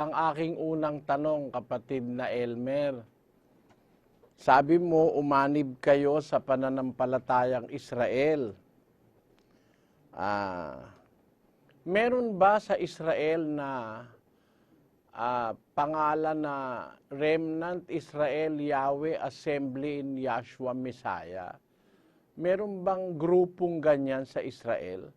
Ang aking unang tanong, kapatid na Elmer, sabi mo umanib kayo sa pananampalatayang Israel. Meron ba sa Israel na pangalan na Remnant Israel Yahweh Assembly in Yahshua Messiah? Meron bang grupong ganyan sa Israel?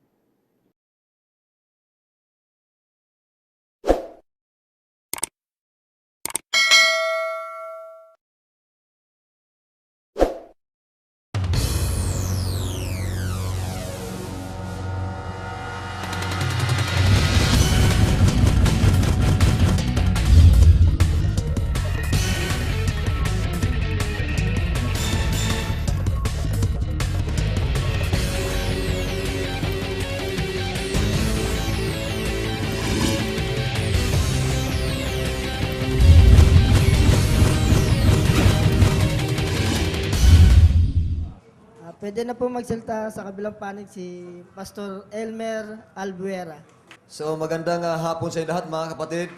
Pwede na po magsalita sa kabilang panig si Pastor Elmer Albuera. So magandang hapon sa inyo lahat mga kapatid.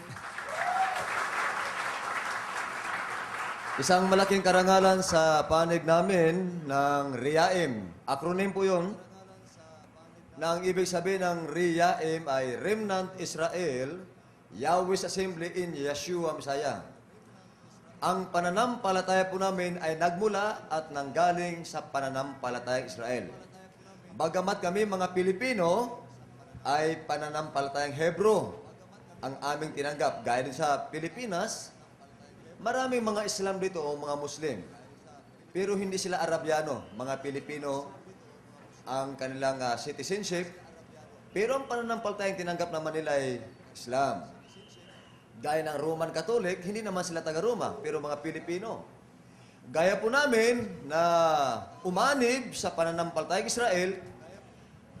Isang malaking karangalan sa panig namin ng RIAM. Acronym po yun. Na ang ibig sabihin ng RIAM ay Remnant Israel, Yahweh's Assembly in Yahshua Messiah. Ang pananampalataya po namin ay nagmula at nanggaling sa pananampalatayang Israel. Bagamat kami mga Pilipino ay pananampalatayang Hebro ang aming tinanggap. Gaya din sa Pilipinas, maraming mga Islam dito o mga Muslim. Pero hindi sila Arabiano, mga Pilipino ang kanilang citizenship. Pero ang pananampalatayang tinanggap naman nila ay Islam. Gaya ng Roman Catholic, hindi naman sila taga-Roma, pero mga Pilipino. Gaya po namin na umanib sa pananampalatayang Israel,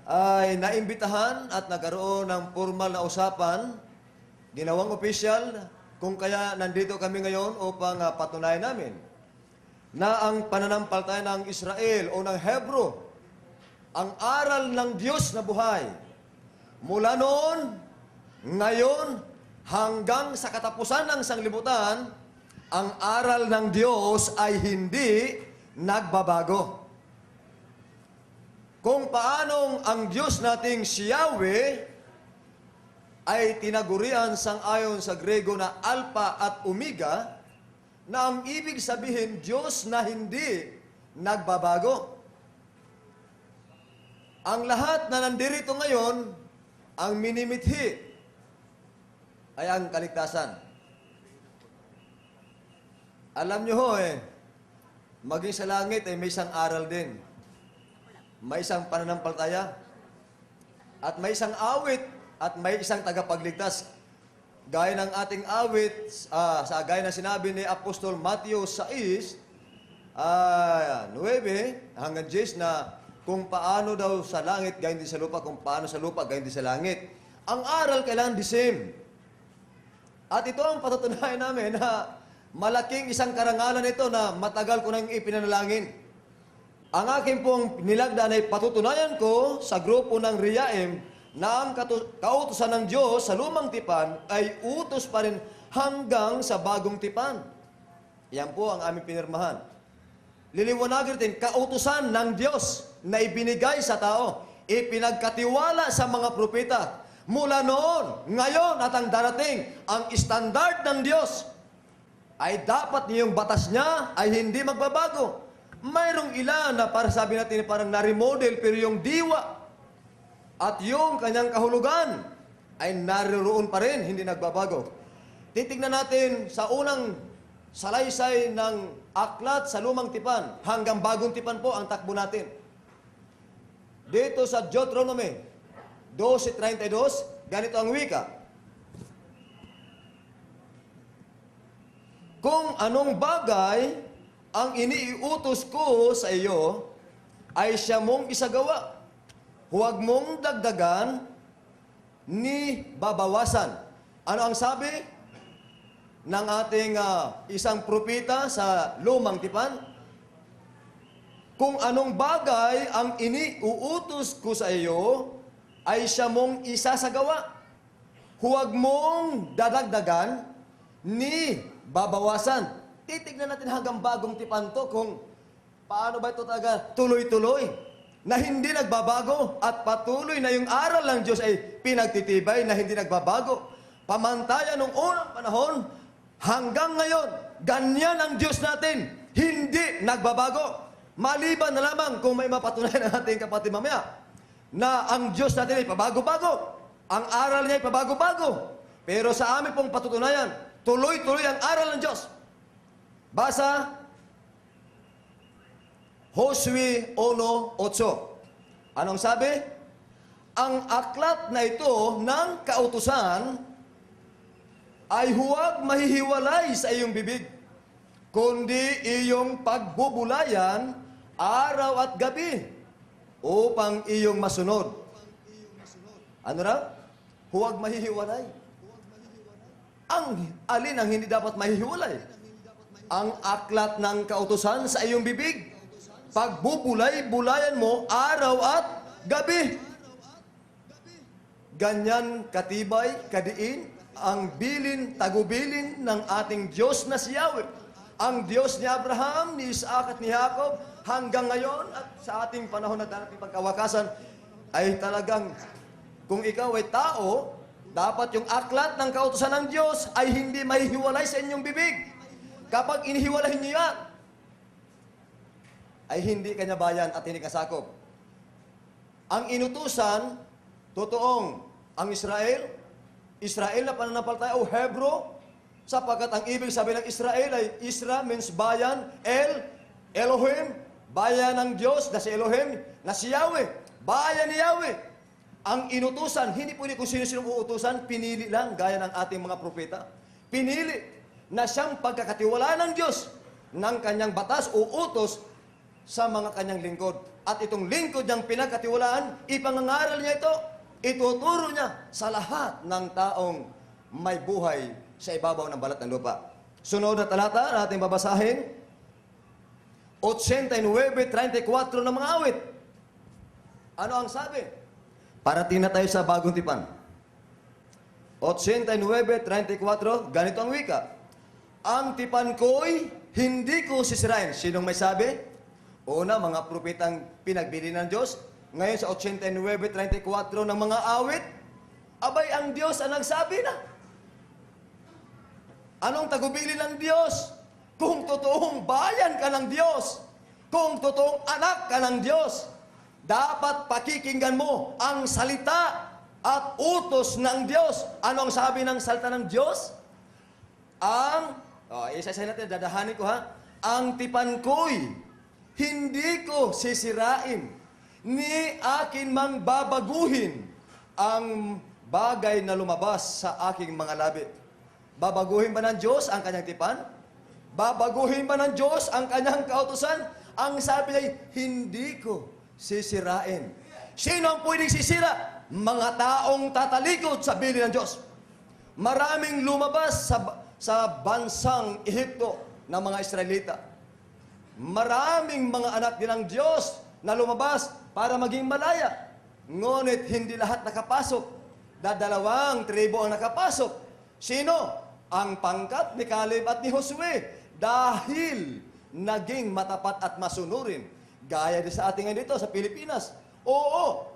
ay naimbitahan at nagkaroon ng formal na usapan, ginawang opisyal, kung kaya nandito kami ngayon upang patunayan namin na ang pananampalataya ng Israel o ng Hebro, ang aral ng Diyos na buhay, mula noon, ngayon, hanggang sa katapusan ng sanglibutan, ang aral ng Diyos ay hindi nagbabago. Kung paanong ang Diyos nating si Yahweh ay tinagurian sang-ayon sa Grego na Alpha at Omega, na ang ibig sabihin Diyos na hindi nagbabago. Ang lahat na nandirito ngayon, ang minimithi ay ang kaligtasan. Alam nyo ho maging sa langit ay may isang aral din. May isang pananampalataya. At may isang awit at may isang tagapagligtas. Gaya ng ating awit, gaya na sinabi ni Apostol Matthew 6, 9 hanggang 10 na kung paano daw sa langit, gayon din sa lupa, kung paano sa lupa, gayon din sa langit. Ang aral kailangan the same. At ito ang patutunayan namin na malaking isang karangalan ito na matagal ko nang ipinanalangin. Ang aking pong nilagdaan ay patutunayan ko sa grupo ng RIAM na ang kautusan ng Diyos sa lumang tipan ay utos pa rin hanggang sa bagong tipan. Yan po ang aming pinirmahan. Liliwanagin natin, kautusan ng Diyos na ibinigay sa tao, ipinagkatiwala sa mga propeta. Mula noon, ngayon at ang darating, ang standard ng Diyos ay dapat yung batas niya ay hindi magbabago. Mayroong ilan na para sabi natin parang na-remodel, pero yung diwa at yung kanyang kahulugan ay naroon pa rin, hindi nagbabago. Titignan natin sa unang salaysay ng aklat sa lumang tipan hanggang bagong tipan po ang takbo natin. Dito sa Deuteronomy 12:32, ganito ang wika. Kung anong bagay ang iniuutos ko sa iyo, ay siya mong isagawa. Huwag mong dagdagan ni babawasan. Ano ang sabi ng ating isang propeta sa lumang tipan? Kung anong bagay ang iniuutos ko sa iyo, ay siya mong isasagawa. huwag mong dadagdagan ni babawasan. Titignan natin hanggang bagong tipan to kung paano ba ito talaga tuloy-tuloy na hindi nagbabago at patuloy na yung aral ng Diyos ay pinagtitibay na hindi nagbabago. Pamantayan nung unang panahon hanggang ngayon, ganyan ang Diyos natin, hindi nagbabago. Maliban na lamang kung may mapatunayan ng ating kapatid mamaya na ang Diyos natin ay pabago-bago. Ang aral niya ay pabago-bago. Pero sa amin pong patutunayan, tuloy-tuloy ang aral ng Diyos. Basa, Josue 1:8. Anong sabi? Ang aklat na ito ng kautusan ay huwag mahihiwalay sa iyong bibig, kundi iyong pagbubulayan araw at gabi upang iyong masunod. Ano na? Huwag mahihiwalay. Ang alin ang hindi dapat mahihiwalay? Ang aklat ng kautusan sa iyong bibig. Pagbubulay-bulayan mo araw at gabi. Ganyan katibay, kadiin, ang bilin, tagubilin ng ating Diyos na si Yahweh. Ang Diyos ni Abraham, ni Isaac at ni Jacob, hanggang ngayon at sa ating panahon na darating pagkawakasan, ay talagang, kung ikaw ay tao, dapat yung aklat ng kautusan ng Diyos ay hindi mahihiwalay sa inyong bibig. Kapag inihiwalay niyo yan, ay hindi kanya bayan at hindi kasakop. Ang inutusan, totoong ang Israel na pananampalataya o Hebro, sapagkat ang ibig sabihin ng Israel ay Isra means bayan, Elohim, bayan ng Diyos na si Elohim, na si Yahweh, bayan ni Yahweh. Ang inutusan, hindi po kung sino-sino uutusan, pinili lang, gaya ng ating mga propeta. Pinili na siyang pagkakatiwalaan ng Diyos ng kanyang batas o utos sa mga kanyang lingkod. At itong lingkod niyang pinagkatiwalaan, ipangangaral niya ito, ituturo niya sa lahat ng taong may buhay sa ibabaw ng balat ng lupa. Sunod na talata na ating babasahin, 89:34 ng mga awit. Ano ang sabi? Parating na tayo sa bagong tipan. 89:34, ganito ang wika. Ang tipan ko'y hindi ko sisirain. Sinong may sabi? Una, mga propetang pinagbili ng Diyos. Ngayon sa 89:34 ng mga awit, abay ang Diyos ang nagsabi na. Anong tagubili ng Diyos? Kung totoong bayan ka ng Diyos, kung totoong anak ka ng Diyos, dapat pakikinggan mo ang salita at utos ng Diyos. Ano ang sabi ng salita ng Diyos? Isa-isa natin, dadahanin ko ha. Ang tipan ko'y hindi ko sisirain, ni akin mang babaguhin ang bagay na lumabas sa aking mga labi. Babaguhin ba ng Diyos ang kanyang tipan? Babaguhin ba ng Diyos ang kanyang kautusan? Ang sabi niya, hindi ko sisirain. Sino ang pwedeng sisira? Mga taong tatalikod sa bili ng Diyos. Maraming lumabas sa bansang Ehipto ng mga Israelita. Maraming mga anak din ng Diyos na lumabas para maging malaya. Ngunit hindi lahat nakapasok. Dadalawang tribo ang nakapasok. Sino? Ang pangkat ni Caleb at ni Josue. Dahil naging matapat at masunurin. Gaya din sa ating ngayon dito sa Pilipinas. Oo.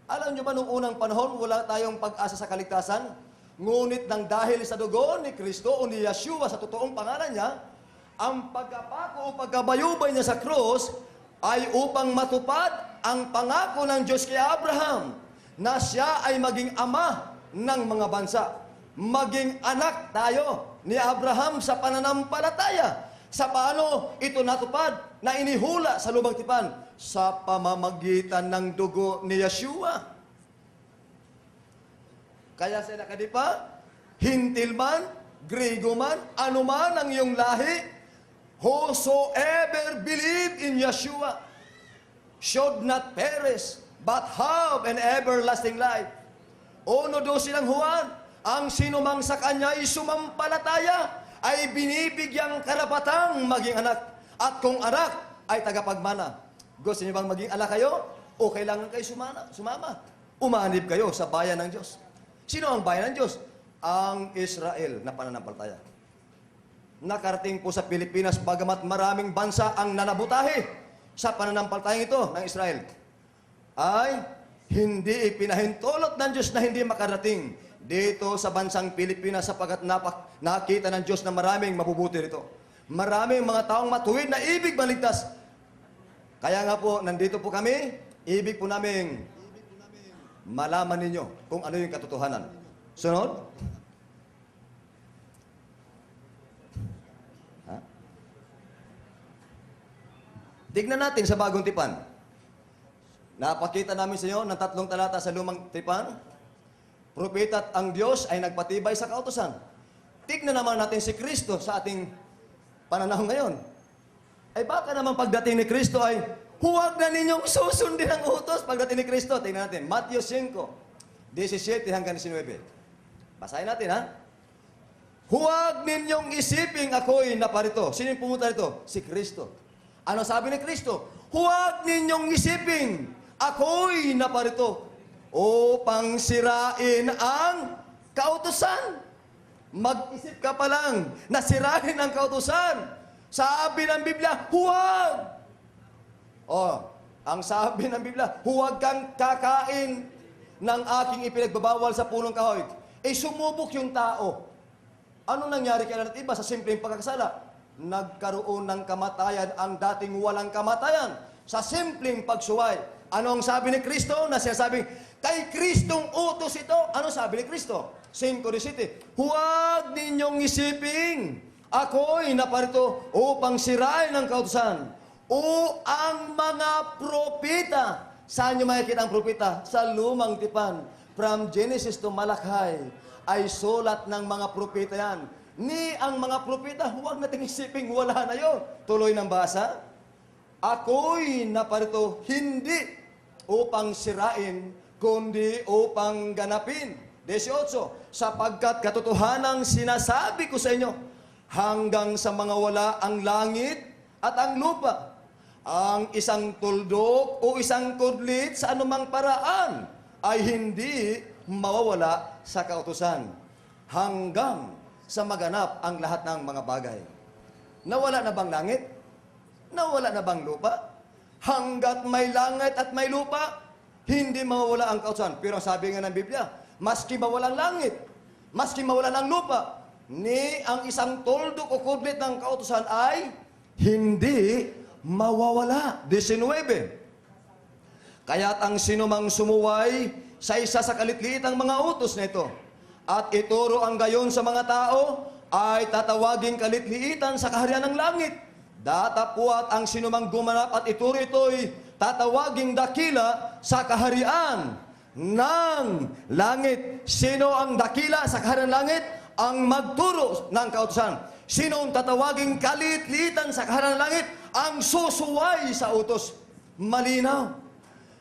Alam nyo ba nung unang panahon, wala tayong pag-asa sa kaligtasan? Ngunit nang dahil sa dugo ni Kristo o ni Yeshua sa totoong pangalan niya, ang pagkapako o pagkabayubay niya sa krus ay upang matupad ang pangako ng Diyos kay Abraham na siya ay maging ama ng mga bansa. Maging anak tayo ni Abraham sa pananampalataya. Sa paano ito natupad na inihula sa lubang tipan? Sa pamamagitan ng dugo ni Yeshua. Kaya sa nakadipa, hintil man, Griego man, anuman ang iyong lahi, whosoever believe in Yeshua should not perish, but have an everlasting life. 1:12 ng Juan, ang sinumang sa kanya ay sumampalataya, ay binibigyang karapatang maging anak. At kung anak, ay tagapagmana. Gusto niyo bang maging anak kayo? O kailangan kayo sumama? Umanib kayo sa bayan ng Diyos. Sino ang bayan ng Diyos? Ang Israel na pananampalataya. Nakarating po sa Pilipinas, bagamat maraming bansa ang nanabutahe sa pananampalatayang ito ng Israel, ay hindi ipinahintulot ng Diyos na hindi makarating dito sa bansang Pilipinas sapagkat nakita ng Diyos na maraming mabubuti rito. Maraming mga taong matuwid na ibig maligtas. Kaya nga po, nandito po kami, ibig po namin malaman ninyo kung ano yung katotohanan. Sunod? Ha? Tignan natin sa Bagong Tipan. Napakita namin sa inyo ng 3 talata sa Lumang Tipan. Propeta at ang Diyos ay nagpatibay sa kautusan. Tignan naman natin si Kristo sa ating pananahon ngayon. Ay baka naman pagdating ni Kristo ay huwag na ninyong susundin ang utos pagdating ni Kristo. Tingnan natin, Matthew 5, 17 hanggang 19. Basahin natin, ha? Huwag ninyong isiping ako'y naparito. Sino yung pumunta rito? Si Kristo. Ano sabi ni Kristo? Huwag ninyong isiping ako'y naparito upang sirain ang kautusan. Mag-isip ka pa lang na sirain ang kautusan. Sabi ng Biblia, huwag! Ang sabi ng Biblia, huwag kang kakain ng aking ipinagbabawal sa punong kahoy. Sumubok yung tao. Ano nangyari kay Adan at Eva sa simpleng pagkakasala? Nagkaroon ng kamatayan ang dating walang kamatayan sa simpleng pagsuway. Ano ang sabi ni Kristo? Na sinasabing, kay Kristong utos ito. Ano sabi ni Kristo? 5:17, huwag ninyong isiping ako'y naparito upang sirain ang kautusan o ang mga propeta. Saan nyo makikita ang propeta? Sa Lumang Tipan. From Genesis to Malachi ay sulat ng mga propeta yan. Ni ang mga propeta, huwag natin isiping wala na yon. Tuloy ng basa. Ako'y naparito hindi upang sirain, kundi upang ganapin. 18, sapagkat katotohanang sinasabi ko sa inyo, hanggang sa mga wala ang langit at ang lupa, ang isang tuldok o isang kudlit sa anumang paraan ay hindi mawawala sa kautusan hanggang sa maganap ang lahat ng mga bagay. Nawala na bang langit? Nawala na bang lupa? Hanggat may langit at may lupa, hindi mawawala ang kautusan. Pero sabi nga ng Biblia, maski mawalang langit, maski mawalan ang lupa, ni ang isang tuldok o kudlit ng kautusan ay hindi mawawala. 19. Kaya't ang sinumang sumuway sa isa sa kalitliitang mga utos na ito at ituro ang gayon sa mga tao ay tatawaging kalitliitan sa kaharian ng langit. Datapwat ang sinumang gumanap at ituro ito'y tatawaging dakila sa kaharian ng langit. Sino ang dakila sa kaharian ng langit? Ang magturo ng kautusan. Sino ang tatawaging kalitliitan sa kaharian ng langit? Ang susuway sa utos. Malinaw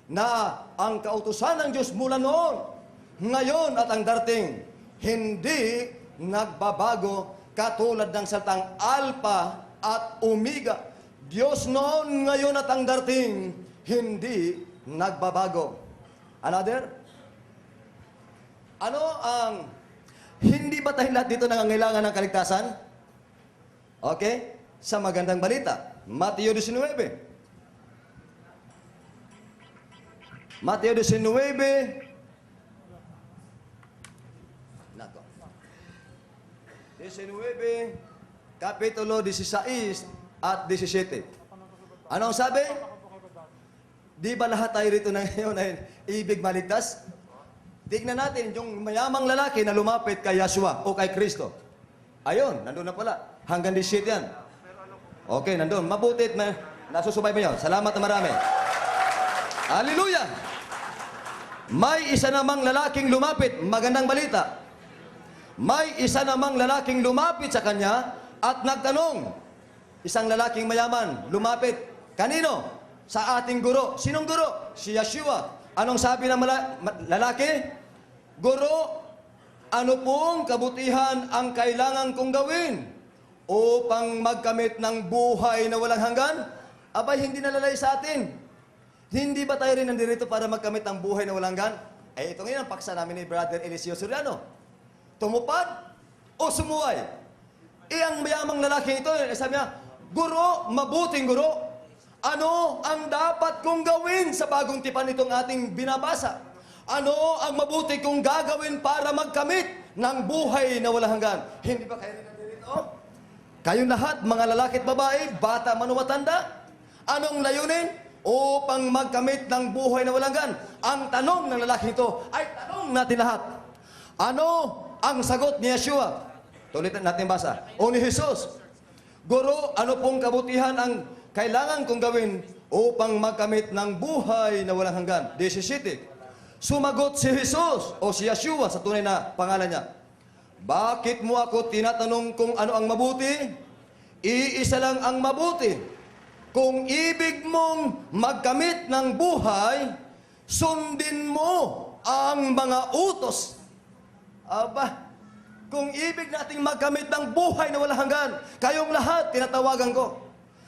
na ang kautusan ng Diyos mula noon, ngayon at ang darating, hindi nagbabago katulad ng salitang Alpha at Omega. Diyos noon, ngayon at ang darating, hindi nagbabago. Another? Ano ang, hindi ba tayo lahat dito nangangailangan ng kaligtasan? Okay? Sa magandang balita, Mateo 19. Mateo 19. Nako. 19, Kapitulo 16 at 17. Ano ang sabi? Di ba lahat tayo rito na ngayon ay ibig maligtas? Tignan natin yung mayamang lalaki na lumapit kay Yahshua o kay Kristo. Ayun, nandun na pala. Hanggang 17 yan. Okay, nandun. Mabutit na nasusubay mo yun. Salamat na marami. Hallelujah! May isa namang lalaking lumapit. Magandang balita. May isa namang lalaking lumapit sa kanya at nagtanong. Isang lalaking mayaman, lumapit. Kanino? Sa ating guro. Sinong guro? Si Yahshua. Anong sabi ng lalaki? Guro, ano pong kabutihan ang kailangan kong gawin upang magkamit ng buhay na walang hanggan? Abay, hindi nalalay sa atin. Hindi ba tayo rin nandito para magkamit ng buhay na walang hanggan? Ito ngayon ang paksa namin ni Brother Eliseo Soriano. Tumupad o sumuway? Ang mayamang lalaki ito, sabi niya, Guro, mabuting guro, ano ang dapat kong gawin sa bagong tipan itong ating binabasa? Ano ang mabuti kong gagawin para magkamit ng buhay na walang hanggan? Hindi ba kayo nandito? Kayong lahat, mga lalaki at babae, bata man o matanda, anong layunin? Upang magkamit ng buhay na walang hanggan. Ang tanong ng lalaki ito ay tanong natin lahat. Ano ang sagot ni Yeshua? Tulitan natin basa. O ni Jesus, Guro, ano pong kabutihan ang kailangan kong gawin upang magkamit ng buhay na walang hanggan? 17. Sumagot si Jesus o si Yeshua sa tunay na pangalan niya. Bakit mo ako tinatanong kung ano ang mabuti? Iisa lang ang mabuti. Kung ibig mong magkamit ng buhay, sundin mo ang mga utos. Aba, kung ibig nating magkamit ng buhay na walang hanggan, kayong lahat, tinatawagan ko.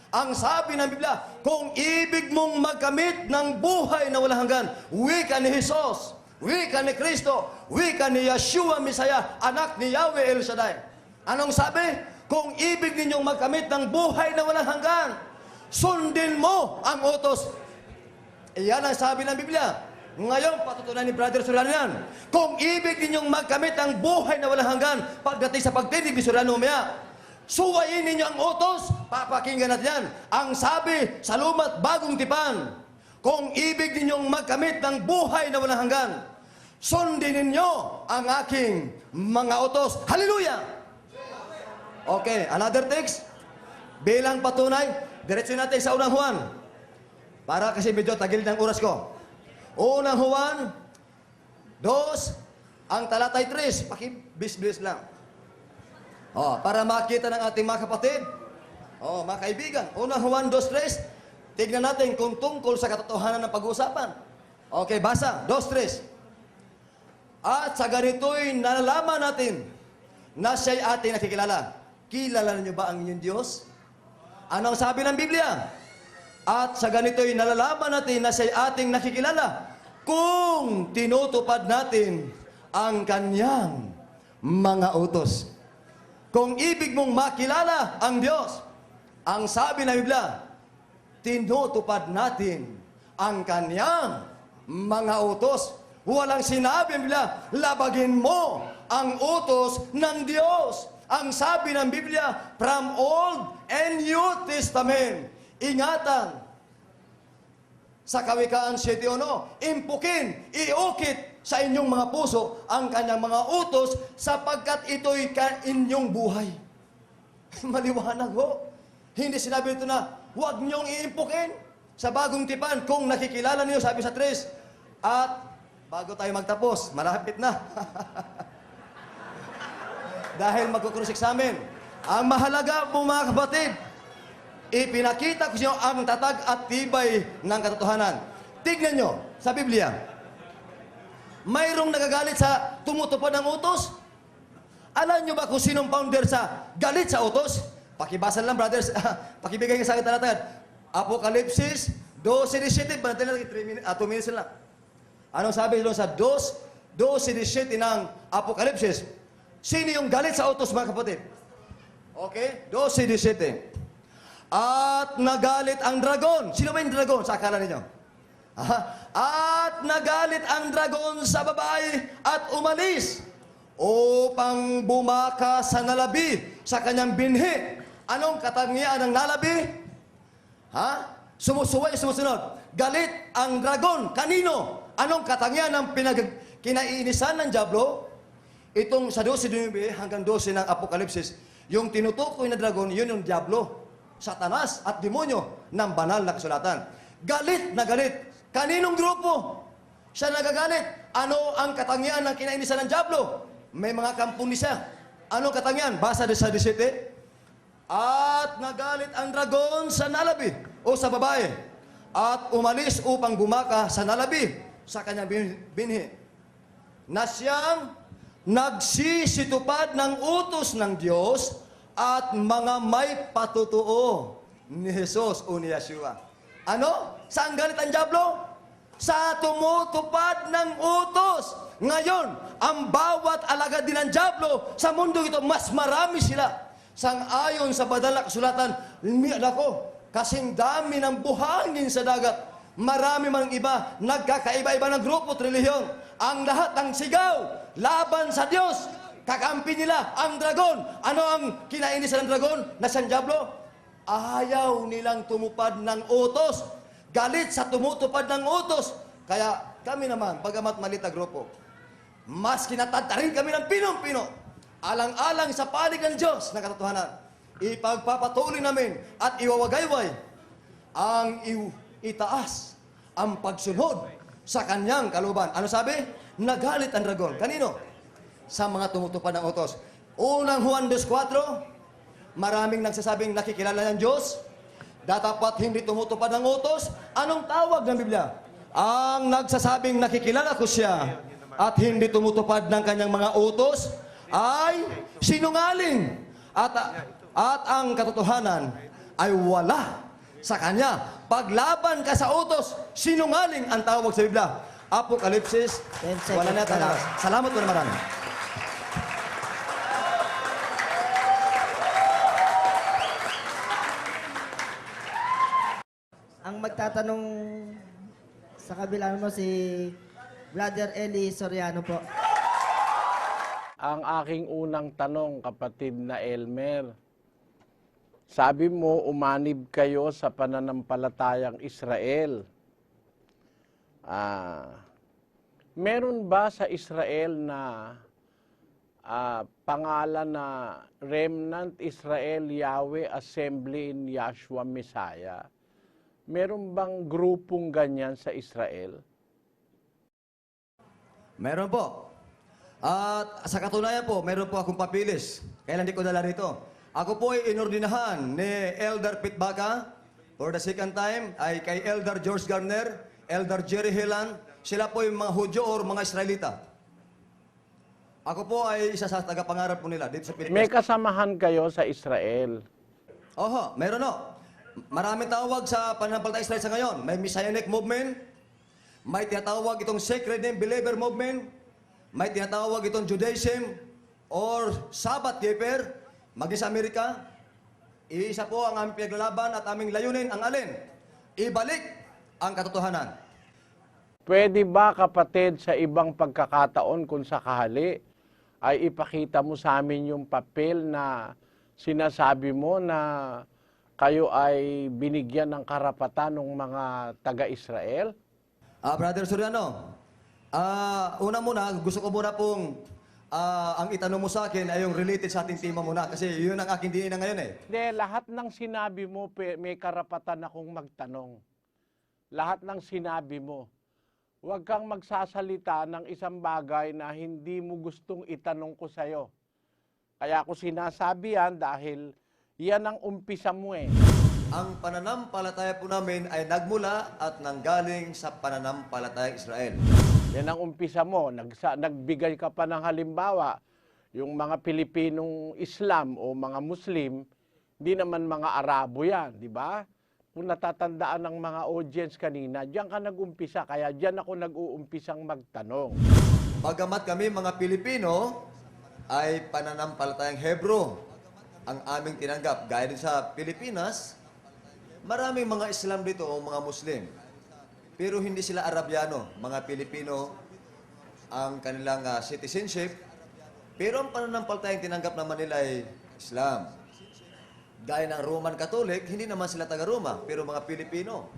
Ang sabi ng Biblia, kung ibig mong magkamit ng buhay na walang hanggan, wika ni Jesus, wika ni Kristo, wika ni Yeshua Misaya, anak ni Yahweh El Shaddai. Anong sabi? Kung ibig ninyong magkamit ng buhay na walang hanggan, sundin mo ang utos. Iyan ang sabi ng Biblia. Ngayon, patutunan ni Brother Soriano yan. Kung ibig ninyong magkamit ang buhay na walang hanggan, pagdating sa pagtinig ni Soriano Umea, suwayin ninyo ang utos, papakinggan natin yan. Ang sabi sa lumat bagong tipan, kung ibig ninyong magkamit ng buhay na walang hanggan, sundin ninyo ang aking mga utos. Hallelujah! Okay, another text. Bilang patunay, diretso natin sa unang Juan. Para kasi medyo tagil ng oras ko. Unang Juan 2, ang talatay 3. Pakibis-bis lang. Para makita ng ating mga kapatid, mga kaibigan. Unang Juan 2:3, tignan natin kung tungkol sa katotohanan ng pag-uusapan. Okay, basa. 2:3. At sa ganito'y nalalaman natin na siya'y ating nakikilala. Kilala niyo ba ang inyong Diyos? Ano ang sabi ng Biblia? At sa ganito'y nalalaman natin na siya'y ating nakikilala kung tinutupad natin ang kanyang mga utos. Kung ibig mong makilala ang Diyos, ang sabi ng Biblia, tinutupad natin ang kanyang mga utos. Walang sinabi ng Biblia, labagin mo ang utos ng Diyos. Ang sabi ng Biblia, from Old and New Testament, ingatan, sa Kawikaan 7:1, impukin, iukit sa inyong mga puso ang kanyang mga utos sapagkat ito'y inyong buhay. Maliwanag ho. Hindi sinabi ito na, huwag niyong iimpukin sa bagong tipan kung nakikilala niyo, sabi sa 3. At bago tayo magtapos, malapit na. Dahil magkukrus-examine. Ang mahalaga po mga kapatid, ipinakita ko sa inyo ang tatag at tibay ng katotohanan. Tignan nyo sa Biblia. Mayroong nagagalit sa tumutupad ng utos? Alam nyo ba kung sinong founder sa galit sa utos? Pakibasa lang, brothers. Pakibigay nga sa akin talatagad. Apokalipsis 12:17. Banatan natin 2 minutes lang. Anong sabi doon sa 12:17 ng Apokalipsis? Sino yung galit sa utos, mga kapatid? Okay? 12:17. At nagalit ang dragon. Sino ba yung dragon sa akala ninyo? At nagalit ang dragon sa babae at umalis upang bumaka sa nalabi sa kanyang binhi. Anong katangian ng nalabi? Sumusunod. Galit ang dragon. Kanino? Anong katangian ng kinaiinisan ng diablo? Itong sa 12 hanggang 12 ng Apokalipsis, yung tinutukoy na dragon, yun yung diablo. Satanas at demonyo ng banal na kasulatan. Galit na galit. Kaninong grupo siya nagagalit? Ano ang katangian ng kinainisan ng diablo? May mga kampuni siya. Anong katangian? Basa sa 17. At nagalit ang dragon sa nalabi o sa babae at umalis upang bumaka sa nalabi sa kanyang binhi na siyang nagsisitupad ng utos ng Diyos at mga may patutuo ni Jesus o ni Yeshua. Ano? Saan galit ang diablo? sa tumutupad ng utos. Ngayon, ang bawat alagad din ng dyablo sa mundo ito, mas marami sila. Sang-ayon sa banal na kasulatan, nako, kasing dami ng buhangin sa dagat. Marami mang iba, nagkakaiba-iba ng grupo at relihiyon. Ang lahat ng sigaw, laban sa Diyos. Kakampi nila ang dragon. Ano ang kinainis ng dragon na siyang dyablo? Ayaw nilang tumupad ng utos. Galit sa tumutupad ng utos. Kaya kami naman, bagamat malita grupo, mas kinatadta rin kami ng pinong-pino. Alang-alang sa panig ng Diyos na katotohanan. Ipagpapatuloy namin at iwawagayway ang itaas ang pagsunod sa kanyang kaluban. Ano sabi? Nagalit ang dragon. Kanino? Sa mga tumutupad ng utos. Unang Juan 2:4, maraming nagsasabing nakikilala ng Diyos, dapat hindi tumutupad ng utos. Anong tawag ng Biblia? Ang nagsasabing nakikilala ko siya at hindi tumutupad ng kanyang mga utos ay sinungaling. At ang katotohanan ay wala sa kanya. Paglaban ka sa utos, sinungaling ang tawag sa Biblia. Apokalipsis, 10 seconds wala na na lang. Salamat po na marami. Ang magtatanong sa kabila mo si Brother Eli Soriano po. Ang aking unang tanong, kapatid na Elmer, sabi mo, umanib kayo sa pananampalatayang Israel. Meron ba sa Israel na pangalan na Remnant Israel Yahweh Assembly in Yahshua Messiah? Meron bang grupong ganyan sa Israel? Meron po. At sa katunayan po, meron po akong papilis. Kailan di ko dala rito. Ako po ay inordinahan ni Elder Pete Baca for the second time, ay kay Elder George Garner, Elder Jerry Hillan. Sila po yung mga Hudyo or mga Israelita. Ako po ay isa sa tagapangarap po nila dito sa Pilipinas. May kasamahan kayo sa Israel. Oho, meron o. Maraming tawag sa pananampalataya Israel sa ngayon. May Messianic Movement, may tinatawag itong Sacred Name Believer Movement, may tinatawag itong Judaism or Sabbath Keeper. Maging sa Amerika, isa po ang aming pinaglalaban at aming layunin ang alin? Ibalik ang katotohanan. Pwede ba, kapatid, sa ibang pagkakataon kung sakali ay ipakita mo sa amin yung papel na sinasabi mo na kayo ay binigyan ng karapatan ng mga taga-Israel? Brother Soriano, una muna, gusto ko muna pong ang itanong mo sa akin ay yung related sa ating tema muna kasi yun ang aking diin na ngayon eh. Hindi, lahat ng sinabi mo, may karapatan akong magtanong. Lahat ng sinabi mo. Huwag kang magsasalita ng isang bagay na hindi mo gustong itanong ko sa'yo. Kaya ako sinasabi yan dahil yan ang umpisa mo eh. Ang pananampalataya po namin ay nagmula at nanggaling sa pananampalataya Israel. Yan ang umpisa mo. Nagbigay ka pa ng halimbawa. Yung mga Pilipinong Islam o mga Muslim, hindi naman mga Arabo yan, di ba? Kung natatandaan ng mga audience kanina, diyan ka nag-umpisa. Kaya diyan ako nag-uumpisang magtanong. Bagamat kami mga Pilipino ay pananampalatayang Hebro ang aming tinanggap. Gaya din sa Pilipinas, maraming mga Islam dito o mga Muslim. Pero hindi sila Arabiano, mga Pilipino ang kanilang citizenship. Pero ang pananampalatayang tinanggap naman nila ay Islam. Gaya ng Roman Catholic, hindi naman sila taga-Roma, pero mga Pilipino.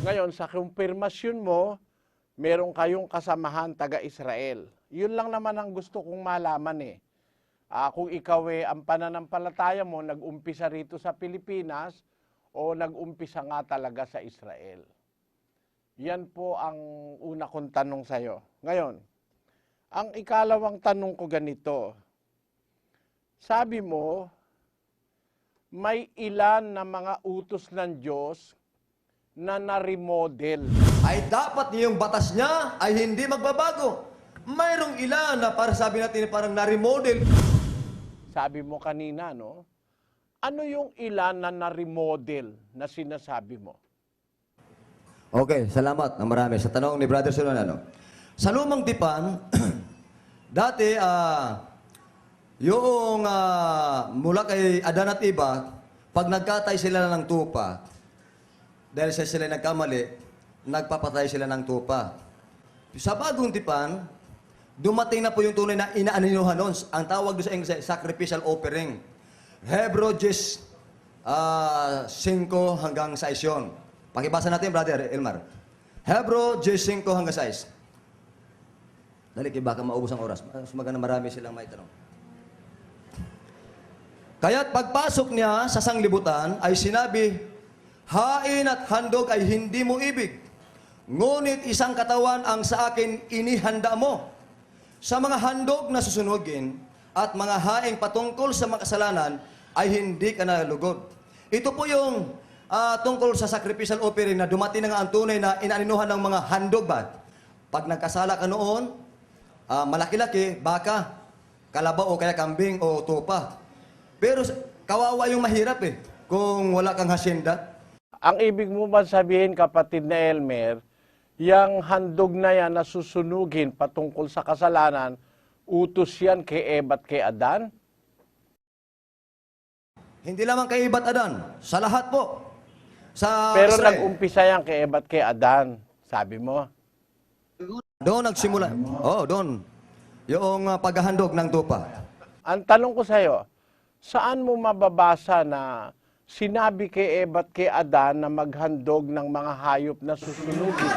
Ngayon, sa kumpirmasyon mo, meron kayong kasamahan taga-Israel. Yun lang naman ang gusto kong malaman eh. Kung ikaw ang pananampalataya mo, nag-umpisa rito sa Pilipinas o nag-umpisa nga talaga sa Israel. Yan po ang una kong tanong sa'yo. Ngayon, ang ikalawang tanong ko ganito. Sabi mo, may ilan na mga utos ng Diyos na na-remodel. Ay dapat yung batas niya ay hindi magbabago. Mayroong ilan na para sabi natin parang na-remodel. Sabi mo kanina, no? Ano yung ilan na na-remodel na sinasabi mo? Okay, salamat na marami sa tanong ni Brother Solano. Sa lumang tipan, dati, yung mula kay Adan at Eva, pag nagkatay sila ng tupa, dahil sa sila nagkamali, nagpapatay sila ng tupa. Sa bagong tipan, dumating na po yung tunay na inaaninuhan noon. Ang tawag doon sa English, sacrificial offering. Hebrews 5 hanggang 6 yun. Pakibasa natin, Brother Elmar. Hebrews 5 hanggang 6. Dali, baka maubos ang oras. Mas maganda marami silang may tanong. Kaya't pagpasok niya sa sanglibutan ay sinabi, hain at handog ay hindi mo ibig. Ngunit isang katawan ang sa akin inihanda mo. Sa mga handog na susunugin at mga haing patungkol sa mga kasalanan ay hindi ka nalugod. Ito po yung tungkol sa sacrificial offering na dumating na nga ang tunay na inaaninuhan ng mga handog ba? Pag nagkasala ka noon, malaki-laki, baka, kalabaw o kaya kambing o tupa. Pero kawawa yung mahirap kung wala kang hasyenda. Ang ibig mo ba sabihin, kapatid na Elmer, yung handog na yan na susunugin patungkol sa kasalanan, utos yan kay Eva at kay Adan? Hindi lamang kay Eva at Adan, sa lahat po. Sa Pero Israel. nag-umpisa yan kay Eva at kay Adan, sabi mo. Doon nagsimula. Doon. Yung paghahandog ng tupa. Ang tanong ko sa'yo, saan mo mababasa na sinabi kay Eva at kay Adan na maghandog ng mga hayop na susunugin?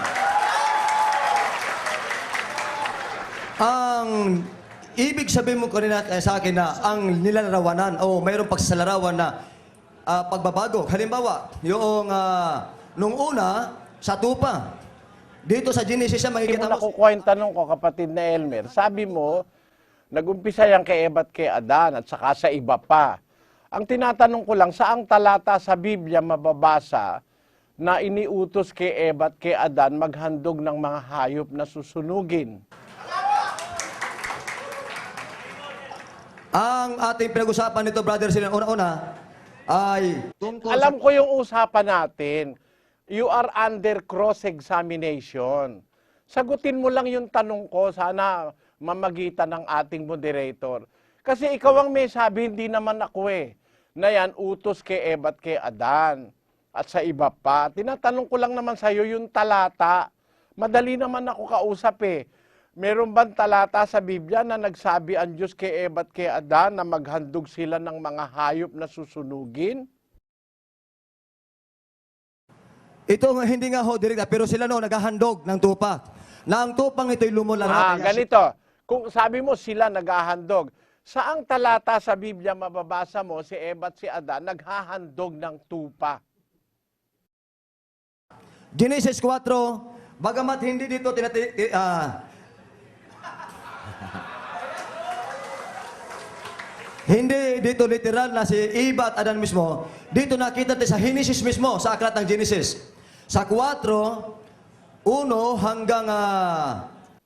Ang ibig sabihin mo kanina sa akin na ang nilalarawanan o mayroong pagsasalarawan na pagbabago. Halimbawa, yung nung una, sa tupa. Dito sa Genesis siya Hindi makikita mo mo. nakukuha yung tanong ko, kapatid na Elmer. Sabi mo, nag-umpisa yan kay Eva at kay Adan at saka sa iba pa. Ang tinatanong ko lang, saang talata sa Biblia mababasa na iniutos kay Eva at kay Adan maghandog ng mga hayop na susunugin? Ang ating pinag-usapan nito, Brother Silan, una-una, ay tungkol Alam ko yung usapan natin. You are under cross-examination. Sagutin mo lang yung tanong ko, sana mamagitan ng ating moderator. Kasi ikaw ang may sabi, hindi naman ako na yan utos kay Eva at kay Adan at sa iba pa. Tinatanong ko lang naman sa'yo yung talata. Madali naman ako kausap Meron bang talata sa Biblia na nagsabi ang Diyos kay Eva at kay Adan na maghandog sila ng mga hayop na susunugin? ito nga hindi nga ho direkta, pero sila naghahandog ng tupa. Na ang tupang ito'y lumularat. Ganito. Kung sabi mo sila naghahandog, saang talata sa Biblia mababasa mo si Eva at si Adan naghahandog ng tupa? Genesis 4, bagamat hindi dito hindi dito literal na si Eva at Adan mismo, dito nakita natin sa Genesis mismo, sa aklat ng Genesis. Sa 4, 1 hanggang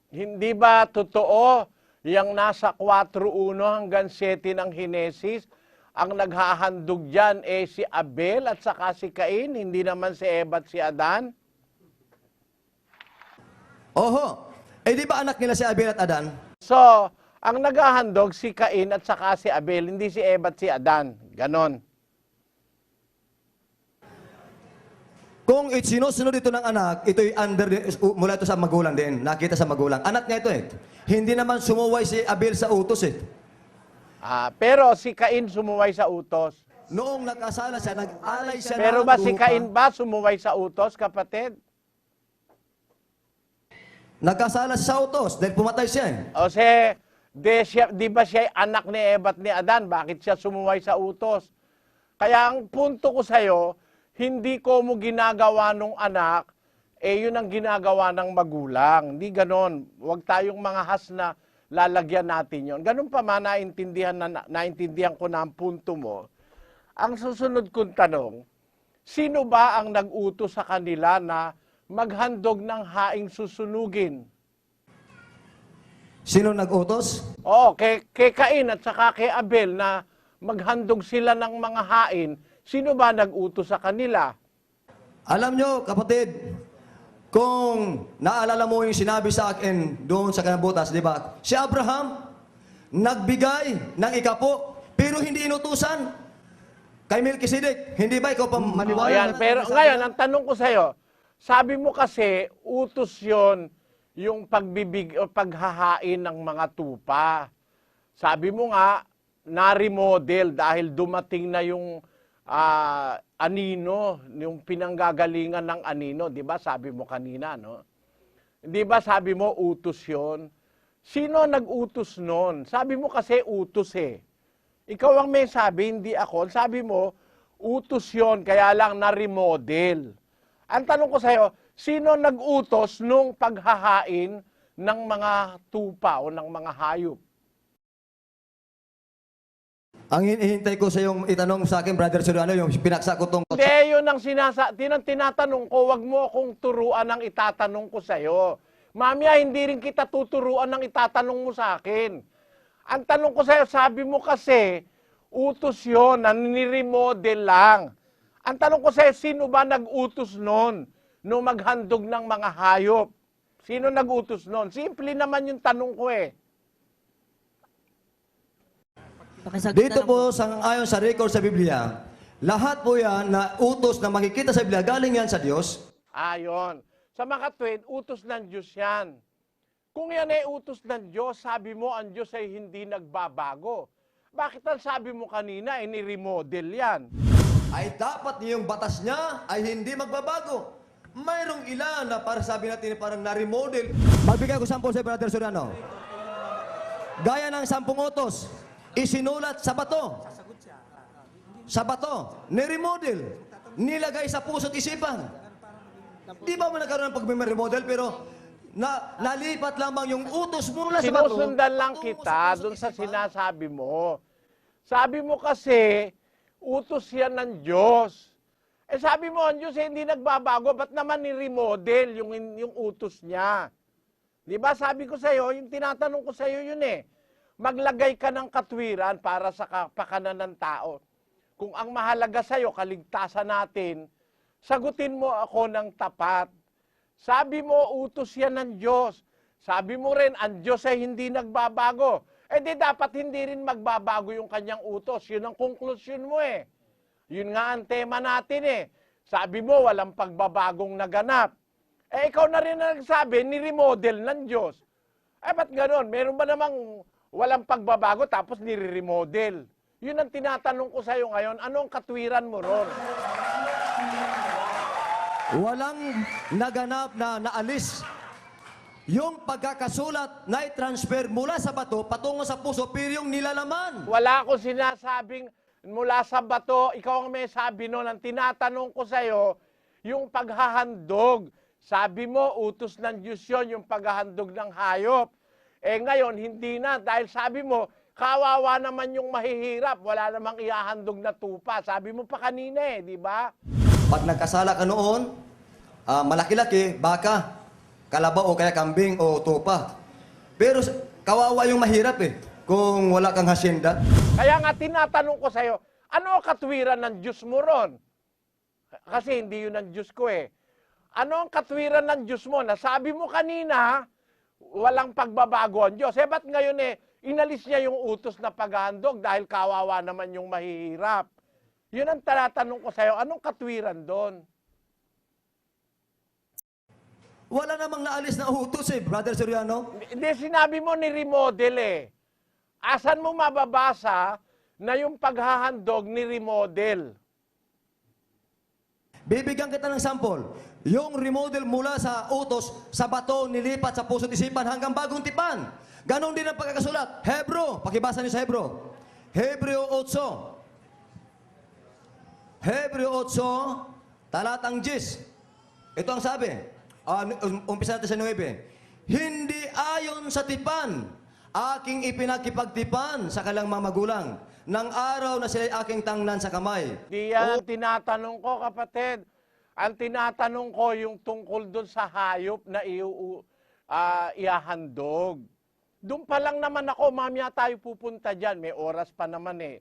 Hindi ba totoo yung nasa 4.1 hanggang 7 ng Henesis? Ang naghahandog dyan si Abel at saka si Cain, hindi naman si Eva at si Adan? Oho. Di ba anak nila si Abel at Adan? So, ang naghahandog si Cain at saka si Abel, hindi si Eva at si Adan. Ganon. Kung sinusunod ito ng anak, ito'y mula ito sa magulang din. Nakita sa magulang. Anak niya ito Hindi naman sumuway si Abel sa utos Pero si Cain sumuway sa utos. Noong nakasala siya, nag-alay siya Pero ng ba si tupa. Cain ba sumuway sa utos, kapatid? Nagkasala siya sa utos dahil pumatay siya O di ba siya anak ni Eva at ni Adan? Bakit siya sumuway sa utos? Kaya ang punto ko sa'yo, hindi ko mo ginagawa nung anak, yun ang ginagawa ng magulang. Hindi ganon. Huwag tayong mga has na lalagyan natin yon. Ganon pa man, naintindihan ko na ang punto mo. Ang susunod kong tanong, sino ba ang nag-utos sa kanila na maghandog ng haing susunugin? Sino nag-utos? Kay Cain at saka kay Abel na maghandog sila ng mga hain. Sino ba nag-utos sa kanila? Alam nyo, kapatid, Kung naalala mo yung sinabi sa akin doon sa kanabutas, di ba? Si Abraham, nagbigay ng ikapo, pero hindi inutusan. Kay Melchizedek, hindi ba ikaw pa maniwala? Ayan, pero ngayon, ang tanong ko sa'yo, sabi mo kasi, utos yon yung paghahain ng mga tupa. Sabi mo nga, na-remodel dahil dumating na yung anino, yung pinanggagalingan ng anino, di ba? Sabi mo kanina, no? Di ba sabi mo, utos yon? Sino nag-utos nun? Sabi mo kasi utos eh. Ikaw ang may sabi, hindi ako. Sabi mo, utos yon, kaya lang na-remodel. Ang tanong ko sa'yo, sino nag-utos nung paghahain ng mga tupa o ng mga hayop? Ang hinihintay ko sa yung itanong sa akin, Brother Soriano, yung pinaksa ko tong... Hindi, yun ang tinatanong ko, wag mo akong turuan ang itatanong ko sa'yo. Mamaya, hindi rin kita tuturuan ng itatanong mo sa akin. Ang tanong ko sa'yo, sabi mo kasi, utos yun, na niremodel lang. Ang tanong ko sa'yo, sino ba nag-utos nun? Nung maghandog ng mga hayop? Sino nag-utos nun? Simple naman yung tanong ko eh. Pakisagot Dito na lang po, ayon sa record sa Biblia, lahat po yan na utos na makikita sa Biblia, galing yan sa Diyos. Ayon. Sa mga tweet, utos ng Diyos yan. Kung yan ay utos ng Diyos, sabi mo ang Diyos ay hindi nagbabago. Bakit ang sabi mo kanina, ni-remodel yan? Ay dapat yung batas niya ay hindi magbabago. Mayroong ilan na para sabi natin parang na-remodel. Magbigay ko sample sa Brother Soriano. Gaya ng 10 utos, isinulat sa bato. Sa bato, ni-remodel. Nilagay sa puso't isipan. Di ba mo nagkaroon ng pag-remodel pero nalipat lamang yung utos mula sa bato. Sinusundan lang kita doon sa sinasabi mo. Sabi mo kasi, utos yan ng Diyos. Eh sabi mo, ang Diyos hindi nagbabago, ba't naman ni-remodel yung utos niya? Di ba sabi ko sa'yo, yung tinatanong ko sa'yo yun eh. Maglagay ka ng katwiran para sa kapakanan ng tao. Kung ang mahalaga sa'yo, kaligtasan natin, sagutin mo ako ng tapat. Sabi mo, utos yan ng Diyos. Sabi mo rin, ang Diyos ay hindi nagbabago. Eh di dapat hindi rin magbabago yung kanyang utos. Yun ang konklusyon mo eh. Yun nga ang tema natin eh. Sabi mo, walang pagbabagong naganap. Eh ikaw na rin ang nagsabi, ni-remodel ng Diyos. Eh ba't ganon? Meron ba namang walang pagbabago tapos nire-remodel? Yun ang tinatanong ko sa'yo ngayon. Anong katwiran mo ron? Walang naganap na naalis. Yung pagkakasulat na i-transfer mula sa bato patungo sa puso, pero yung nilalaman. Wala akong sinasabing mula sa bato, ikaw ang may sabi noon. Ang tinatanong ko sa'yo, yung paghahandog. Sabi mo, utos ng Diyos yun, yung paghahandog ng hayop. Eh ngayon, hindi na. Dahil sabi mo, kawawa naman yung mahihirap. Wala namang ihahandog na tupa. Sabi mo pa kanina eh, di ba? Pag nagkasala ka noon, malaki-laki, baka, kalabaw o kaya kambing o tupa. Pero kawawa yung mahirap eh, kung wala kang hasyenda. Kaya nga tinatanong ko sa'yo, ano ang katwiran ng Diyos mo ron? Kasi hindi yun ang Diyos ko eh. Ano ang katwiran ng Diyos mo? Nasabi mo kanina, walang pagbabago ang Diyos. Eh ba't ngayon eh, inalis niya yung utos na paghahandog dahil kawawa naman yung mahihirap? Yun ang tinatanong ko sa'yo, anong katwiran doon? Wala namang naalis na utos eh, Brother Soriano. Hindi, sinabi mo ni remodel eh. Asan mo mababasa na yung paghahandog ni remodel? Bibigyan kita ng sample. Yung remodel mula sa utos, sa bato, nilipat sa puso't isipan hanggang bagong tipan. Ganon din ang pagkakasulat. Hebro, pakibasa niyo sa Hebro. Hebreo 8. Hebreo 8, talatang 10. Ito ang sabi. Umpisa natin sa 9. Hindi ayon sa tipan, aking ipinakipagtipan sa kalang mga magulang, ng araw na sila'y aking tangnan sa kamay. Di yan ang tinatanong ko, kapatid. Ang tinatanong ko yung tungkol doon sa hayop na iahandog. Doon pa lang naman ako, mamaya tayo pupunta dyan. May oras pa naman eh.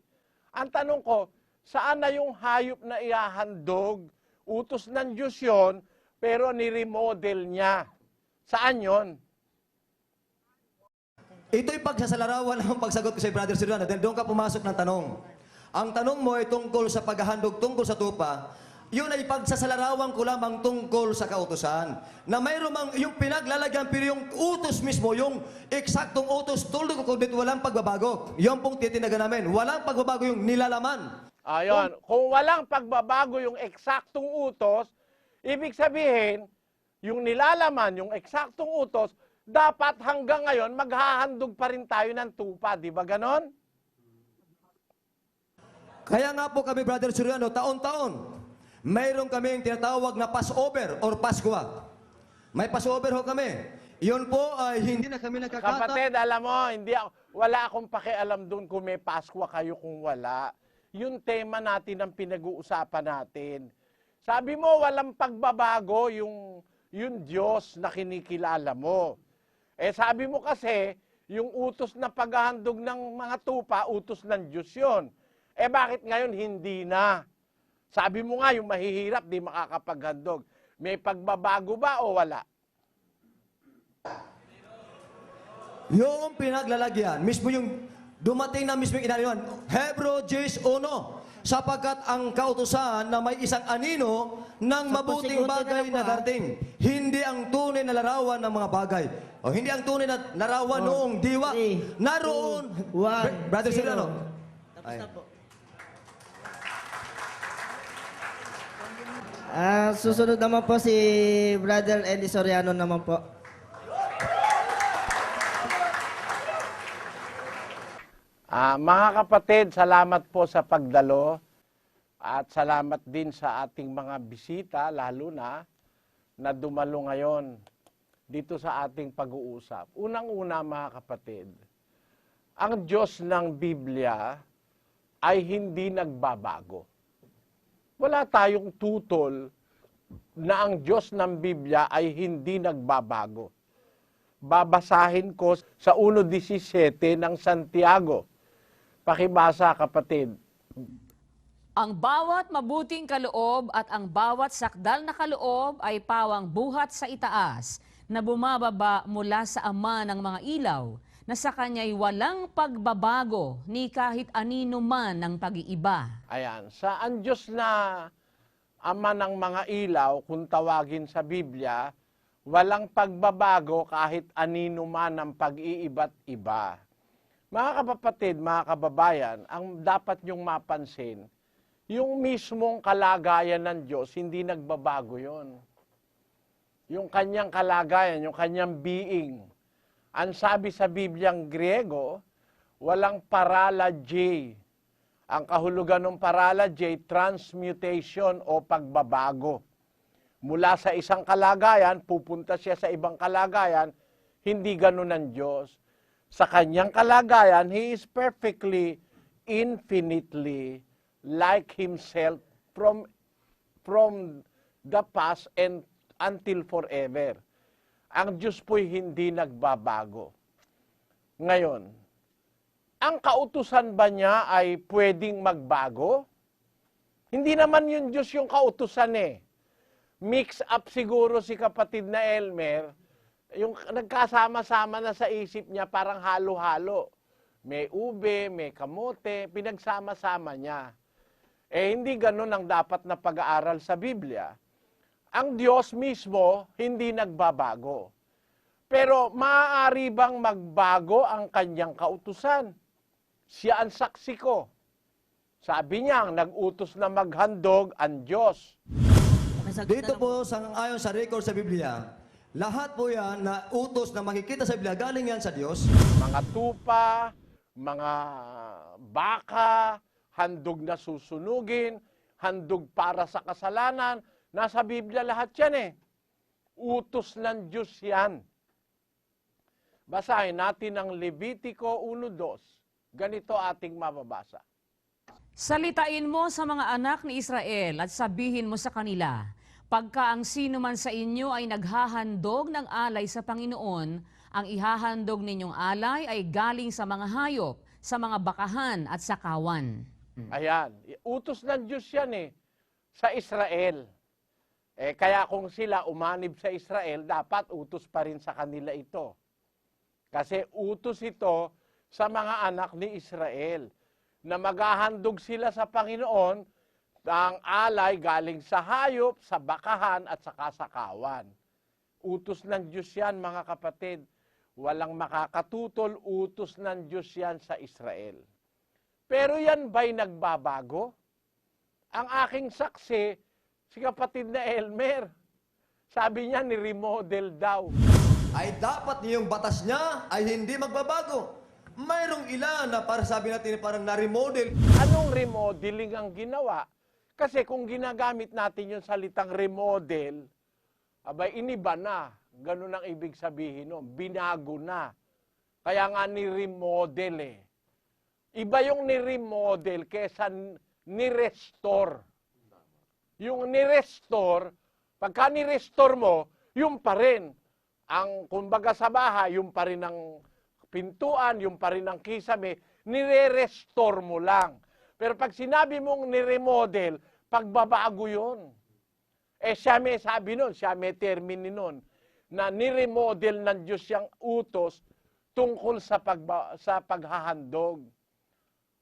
Ang tanong ko, saan na yung hayop na iahandog? Utos ng Diyos yun pero ni-remodel niya. Saan yon? Ito'y pagsasalarawan ng pagsagot ko sa Brother Soriano dahil doon ka pumasok ng tanong. Ang tanong mo ay tungkol sa paghahandog, tungkol sa tupa. Yun ay pagsasalarawan ko lamang tungkol sa kautusan. Na mayroon mang yung pinaglalagyan, pero yung utos mismo, yung eksaktong utos, tulad ko dito, walang pagbabago. Yung pong titinagan namin, walang pagbabago yung nilalaman. Ayon, kung walang pagbabago yung eksaktong utos, ibig sabihin, yung nilalaman, yung eksaktong utos, dapat hanggang ngayon maghahandog pa rin tayo ng tupa. Di ba ganon? Kaya nga po kami, Brother Soriano, taon-taon, mayroon kaming tinatawag na Passover or Paskwa. May Passover ho kami. Iyon po ay hindi na kami nakakata. Kapatid, alam mo, wala akong pakialam doon kung may Paskwa kayo kung wala. Yung tema natin ang pinag-uusapan natin. Sabi mo, walang pagbabago yung Diyos na kinikilala mo. Eh sabi mo kasi, yung utos na paghahandog ng mga tupa, utos ng Diyos yun. Eh bakit ngayon hindi na? Sabi mo nga, yung mahihirap, di makakapaghandog. May pagbabago ba o wala? Yung pinaglalagyan, mismo yung dumating na mismo yung inaliwan, Hebrew 10:1, sapagkat ang kautusan na may isang anino ng mabuting bagay na darating, hindi ang tunay na larawan ng mga bagay, o hindi ang tunay na larawan noong diwa, naroon, Brother Soriano. Tapos na po. Susunod naman po si Brother Eli Soriano naman po. Mga kapatid, salamat po sa pagdalo at salamat din sa ating mga bisita, lalo na dumalo ngayon dito sa ating pag-uusap. Unang-una mga kapatid, ang Diyos ng Biblia ay hindi nagbabago. Wala tayong tutol na ang Diyos ng Biblia ay hindi nagbabago. Babasahin ko sa 1:17 ng Santiago. Pakibasa, kapatid. Ang bawat mabuting kaloob at ang bawat sakdal na kaloob ay pawang buhat sa itaas na bumababa mula sa Ama ng mga ilaw, na sa Kanya'y walang pagbabago ni kahit anino man ng pag-iiba. Ayan, sa ang Diyos na Ama ng mga ilaw, kung tawagin sa Biblia, walang pagbabago kahit anino man ng pag-iiba't iba. Mga kapatid, mga kababayan, ang dapat niyong mapansin, yung mismong kalagayan ng Diyos, hindi nagbabago yon. Yung kanyang kalagayan, yung kanyang being. Ang sabi sa Bibliang Griego, walang paralaje. Ang kahulugan ng paralaje, transmutation o pagbabago. Mula sa isang kalagayan, pupunta siya sa ibang kalagayan, hindi ganun ang Diyos. Sa kanyang kalagayan, He is perfectly, infinitely like Himself from the past and until forever. Ang Diyos po'y hindi nagbabago. Ngayon, ang kautusan ba niya ay pwedeng magbago? Hindi naman yung Diyos yung kautusan eh. Mix up siguro si kapatid na Elmer, yung nagkasama-sama na sa isip niya parang halo-halo. May ube, may kamote, pinagsama-sama niya. Eh hindi ganun ang dapat na pag-aaral sa Biblia. Ang Diyos mismo hindi nagbabago. Pero maaari bang magbago ang kanyang kautusan? Siya ang saksi ko. Sabi niya, nag-utos na maghandog ang Diyos. Dito po, ayon sa record sa Biblia, lahat po yan na utos na makikita sa Biblia, galing yan sa Diyos. Mga tupa, mga baka, handog na susunugin, handog para sa kasalanan, nasa Biblia lahat yan eh. Utos ng Diyos yan. Basahin natin ang Levitico 1:2. Ganito ating mababasa. Salitain mo sa mga anak ni Israel at sabihin mo sa kanila, pagka ang sino man sa inyo ay naghahandog ng alay sa Panginoon, ang ihahandog ninyong alay ay galing sa mga hayop, sa mga bakahan at sa kawan. Ayan, utos ng Diyos yan eh, sa Israel. Kaya kung sila umanib sa Israel, dapat utos pa rin sa kanila ito. Kasi utos ito sa mga anak ni Israel na maghahandog sila sa Panginoon ng alay galing sa hayop, sa bakahan at sa kasakawan. Utos ng Diyos yan, mga kapatid. Walang makakatutol, utos ng Diyos yan sa Israel. Pero yan ba'y nagbabago? Ang aking saksi, si kapatid na Elmer, sabi niya ni-remodel daw. Ay dapat yung batas niya ay hindi magbabago. Mayroong ilan na para sabi natin parang na-remodel. Anong remodeling ang ginawa? Kasi kung ginagamit natin yung salitang remodel, abay iniba na. Ganun ang ibig sabihin nun. Binago na. Kaya nga ni-remodel eh. Iba yung ni-remodel kesa ni-restore. Yung ni-restore, pagka ni-restore mo, yung pa rin. Ang kumbaga sa bahay, yung pa rin ang pintuan, yung pa rin ang kisame, nire-restore mo lang. Pero pag sinabi mong ni-remodel, pagbabago yun. Siya may sabi nun, siya may termini nun, na ni-remodel ng Diyos yung utos tungkol sa paghahandog.